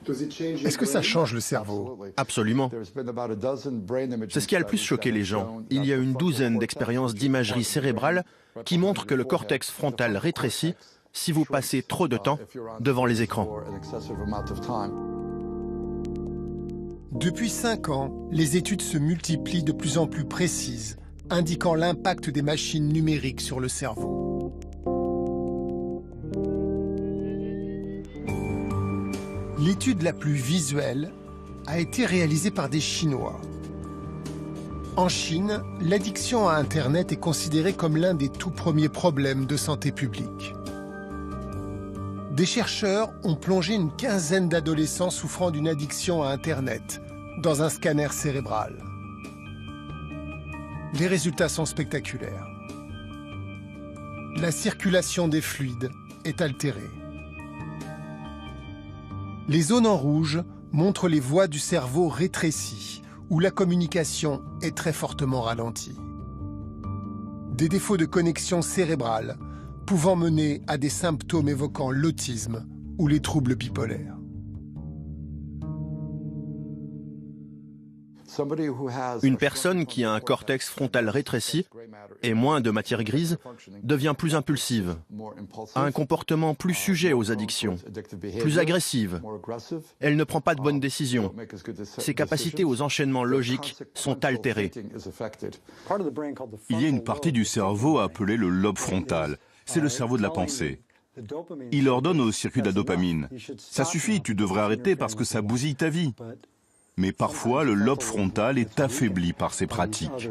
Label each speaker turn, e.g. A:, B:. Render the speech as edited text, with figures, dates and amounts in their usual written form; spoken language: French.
A: Est-ce que ça change le cerveau?
B: Absolument. C'est ce qui a le plus choqué les gens. Il y a une douzaine d'expériences d'imagerie cérébrale qui montrent que le cortex frontal rétrécit si vous passez trop de temps devant les écrans.
A: Depuis 5 ans, les études se multiplient de plus en plus précises, indiquant l'impact des machines numériques sur le cerveau. L'étude la plus visuelle a été réalisée par des Chinois. En Chine, l'addiction à Internet est considérée comme l'un des tout premiers problèmes de santé publique. Des chercheurs ont plongé une quinzaine d'adolescents souffrant d'une addiction à Internet dans un scanner cérébral. Les résultats sont spectaculaires. La circulation des fluides est altérée. Les zones en rouge montrent les voies du cerveau rétrécies, où la communication est très fortement ralentie. Des défauts de connexion cérébrale pouvant mener à des symptômes évoquant l'autisme ou les troubles bipolaires.
B: Une personne qui a un cortex frontal rétréci et moins de matière grise devient plus impulsive, a un comportement plus sujet aux addictions, plus agressive. Elle ne prend pas de bonnes décisions. Ses capacités aux enchaînements logiques sont altérées.
C: Il y a une partie du cerveau appelée le lobe frontal. C'est le cerveau de la pensée. Il ordonne au circuit de la dopamine. Ça suffit, tu devrais arrêter parce que ça bousille ta vie. Mais parfois, le lobe frontal est affaibli par ces pratiques.